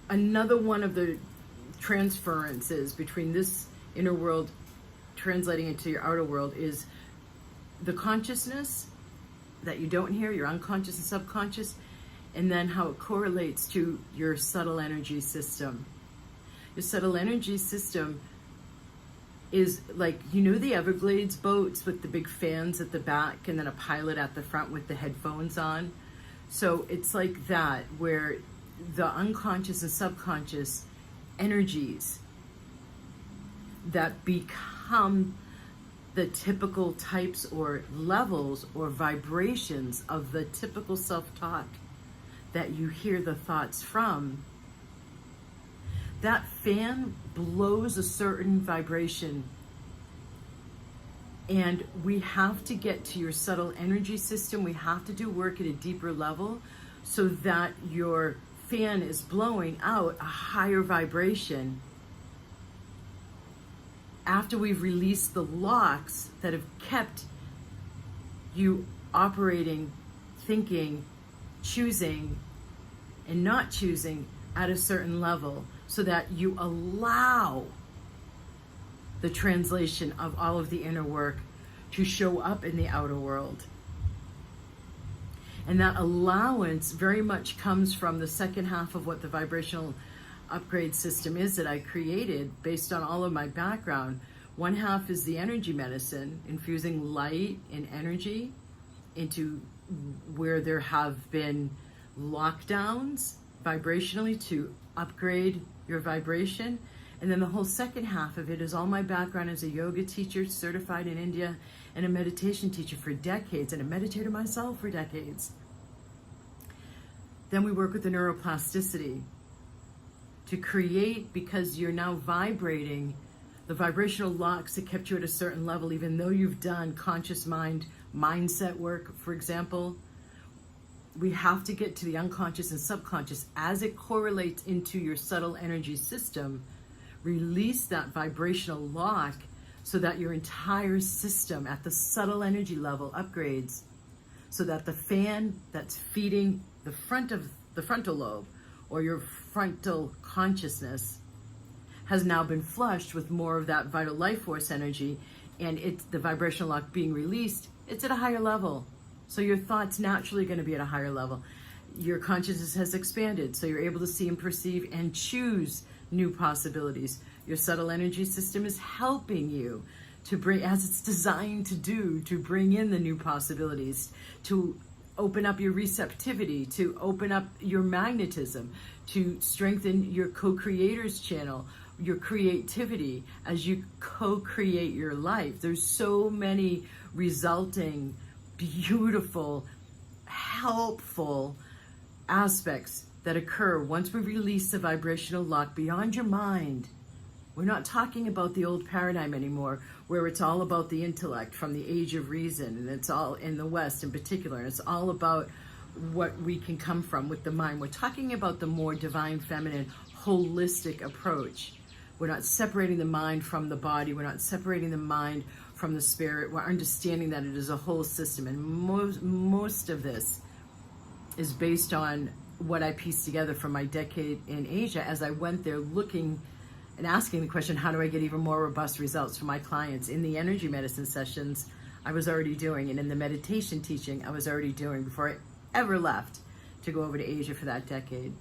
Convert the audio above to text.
another one of the transferences between this inner world translating into your outer world is the consciousness that you don't hear, your unconscious and subconscious, and then how it correlates to your subtle energy system. Your subtle energy system is like, you know, the Everglades boats with the big fans at the back and then a pilot at the front with the headphones on. So it's like that, where the unconscious and subconscious energies that become the typical types or levels or vibrations of the typical self-talk that you hear the thoughts from, that fan blows a certain vibration. And we have to get to your subtle energy system. We have to do work at a deeper level so that your fan is blowing out a higher vibration after we've released the locks that have kept you operating, thinking, choosing, and not choosing at a certain level, so that you allow the translation of all of the inner work to show up in the outer world. And that allowance very much comes from the second half of what the vibrational upgrade system is that I created based on all of my background. One half is the energy medicine, infusing light and energy into where there have been lockdowns vibrationally to upgrade your vibration. And then the whole second half of it is all my background as a yoga teacher, certified in India, and a meditation teacher for decades, and a meditator myself for decades. Then we work with the neuroplasticity to create, because you're now vibrating, the vibrational locks that kept you at a certain level, even though you've done conscious mind, mindset work, for example. We have to get to the unconscious and subconscious as it correlates into your subtle energy system. Release that vibrational lock so that your entire system at the subtle energy level upgrades, so that the fan that's feeding the frontal lobe or your frontal consciousness has now been flushed with more of that vital life force energy, and it's the vibrational lock being released. It's at a higher level. So your thoughts naturally going to be at a higher level. Your consciousness has expanded, so you're able to see and perceive and choose new possibilities. Your subtle energy system is helping you to bring, as it's designed to do, to bring in the new possibilities, to open up your receptivity, to open up your magnetism, to strengthen your co-creators channel, your creativity as you co-create your life. There's so many resulting, beautiful, helpful aspects that occur once we release the vibrational lock beyond your mind. We're not talking about the old paradigm anymore, where it's all about the intellect from the age of reason, and it's all in the West in particular, and it's all about what we can come from with the mind. We're talking about the more divine, feminine, holistic approach. We're not separating the mind from the body. We're not separating the mind from the spirit. We're understanding that it is a whole system, and most of this is based on what I pieced together from my decade in Asia as I went there looking and asking the question, how do I get even more robust results for my clients? In the energy medicine sessions, I was already doing, and in the meditation teaching, I was already doing before I ever left to go over to Asia for that decade.